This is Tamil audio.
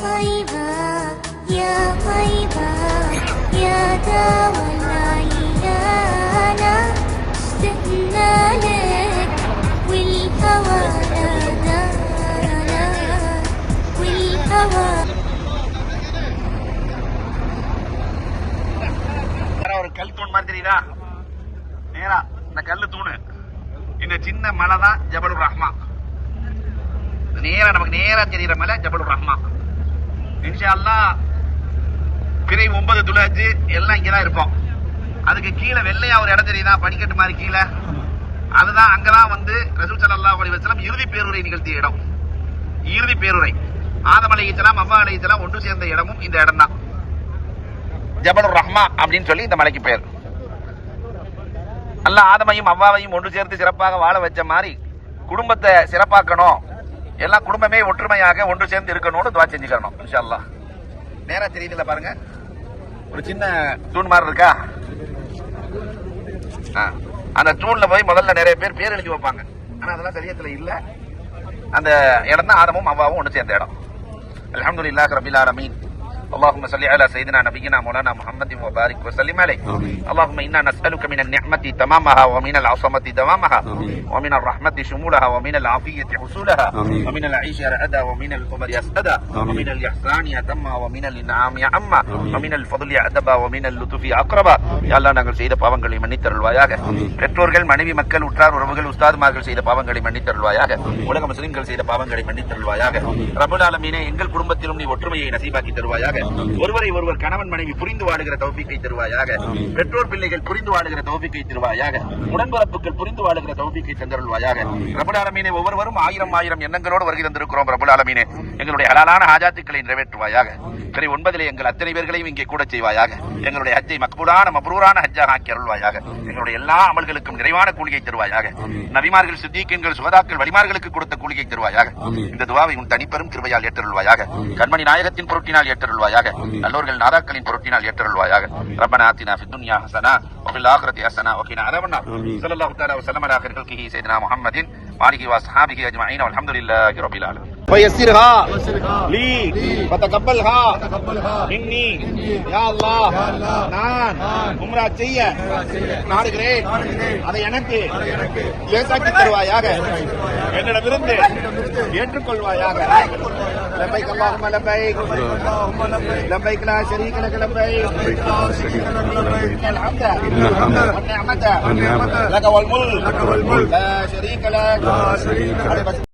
طيبة يا طيبة يا دوا العيانة اشتقنا لك والهوى نادانا والهوى. ஒரு கல் தூண் மாதிரி தெரியுதா? நேரா இந்த கல்லு தூணு, இந்த சின்ன மலை தான் ஜபலுர் ரஹ்மா. நேரா நமக்கு நேரா தெரியுற மலை ஜபலுர் ரஹ்மா. இன்ஷா அல்லாஹ் பிறை 9 துல்ஹஜ் எல்லாம் இங்கதான் இருப்போம். அதுக்கு கீழே வெள்ளையா ஒரு இடம் தெரியுதா, படிக்கட்டு மாதிரி கீழே, அதுதான் அங்கதான் வந்து ரசூல் ஸல்லல்லாஹு அலைஹி வஸல்லம் இறுதி பேருரை நிகழ்த்திய இடம். இறுதி பேருரை ஆதம் அலைஹிஸ்ஸலாம் அவ்வா அலைஹிஸ்ஸலாம் ஒன்று சேர்ந்த இடமும் இந்த இடம் தான், ஜபலுர் ரஹ்மா அப்படின்னு சொல்லி இந்த மலைக்கு பெயர். அல்லாஹ் ஆதமையும் அவ்வாவையும் ஒன்று சேர்த்து சிறப்பாக வாழ வச்ச மாதிரி குடும்பத்தை சிறப்பாக்கணும், எல்லாம் குடும்பமே ஒற்றுமையாக ஒன்று சேர்ந்து இருக்கணும்னு துவா செஞ்சுக்கணும் இன்ஷா அல்லாஹ். நேரா தெரியுதுல பாருங்க, ஒரு சின்ன தூண் மாதிரி இருக்கா, அந்த தூண்ல போய் முதல்ல நிறைய பேர் பேர் எழுதி வைப்பாங்க. ஆனா அதெல்லாம் சரியத்துல இல்ல. அந்த இடம் தான் ஆதமும் அவ்வாவும் ஒன்று சேர்ந்த இடம். அல்ஹம்துலில்லாஹி ரப்பில் ஆலமீன். اللهم صل على سيدنا نبينا مولانا محمد وبارك وسلم عليه. اللهم انا نسالك من النعمه تمامها ومن العصمه دوامها ومن الرحمه شمولها ومن العافيه حصولها ومن العيش رعدا ومن العمر اسعدا ومن الاحسان اتما ومن الانعام عما ومن الفضل ادبا ومن اللطف اقربا. يا الله நாங்கள் செய்த பாவங்களை மன்னித்தருள்வாயாக. பெற்றோர்கள், மனைவி, மக்கள், உற்றார் உறவுகள், உஸ்தாதுமார்கள் செய்த பாவங்களை மன்னித்தருள்வாயாக. உலக முஸ்லிம்கள் செய்த பாவங்களை மன்னித்தருள்வாயாக. ரப்பல் ஆலமீனே எங்கள் குடும்பத்திலும் நீ ஒற்றுமையை நசீபாக்கி தருவாயாக. ஒருவரை ஒருவர் கணவன் மனைவி புரிந்து வாழுகிற தௌஃபீக்கை தருவாயாக. பெற்றோர் பிள்ளைகள் புரிந்து வாழுகிற தௌஃபீக்கை தருவாயாக. உடன்பிறப்புகள் புரிந்து வாழுகிற தௌஃபீக்கை தந்தருள்வாயாக. ரப்பல் ஆலமீனே ஒவ்வொருவரும் ஆயிரம் எண்ணங்களோடு வருகை தந்திருக்கிறோம். ரப்பல் ஆலமீனே எங்களுடைய ஹலாலான ஹாஜாத்துக்களை நிறைவேற்றுவாயாக. பிறை 9 எங்கள் அத்தனை பேர்களையும் இங்கே கூட செய்வாயாக. எங்களுடைய ஹஜ்ஜை மக்பூலான மப்ரூரான ஹஜ்ஜாக ஆக்கி அருள்வாயாக. எங்களுடைய எல்லா அமல்களுக்கும் நிறைவான கூலியை தருவாயாக. நபிமார்கள், சித்திகீன்கள், சுஹதாக்கள், வலிமார்களுக்கு கொடுத்த கூலியை தருவாயாக. இந்த துஆவை உன் தனிப்பெரும் கிருபையால் ஏற்றருள்வாயாக. கண்மணி நாயகத்தின் பொருட்டினால் ஏற்றருள்வாயாக. நல்லோர்கள் நாதாக்களின் பொருட்டினால் ஏற்றருள்வாயாக. ரப்பனா ஆத்தினா ஃபித் துன்யா ஹஸனா வ ஃபில் ஆখিরাতি ஹஸனா வ கினா அஸாபன்னார். ஸல்லல்லாஹு தஆலா வ ஸல்லம அலா ഖൽഖിஹி சய்யிதினா முஹம்மதின் வ ஆலிஹி வ அஸ்ஹாபிஹி அஜ்மஈன் வல்ஹம்துலில்லாஹி ரப்பில் ஆலமீன். فيسرها لي فتقبلها مني يا الله. நான் உம்ரா செய்ய நாடுகிறேன், அதை எனக்கு லேசாக்கி தருவாயாக. என்னிடமிருந்து ஏற்றுக்கொள்வாயாக. லப்பைக் அல்லாஹும்ம லப்பைக் லப்பைக் லா ஷரீக லக லப்பைக் الحمد والنعمة لك والملك لا شريك لك.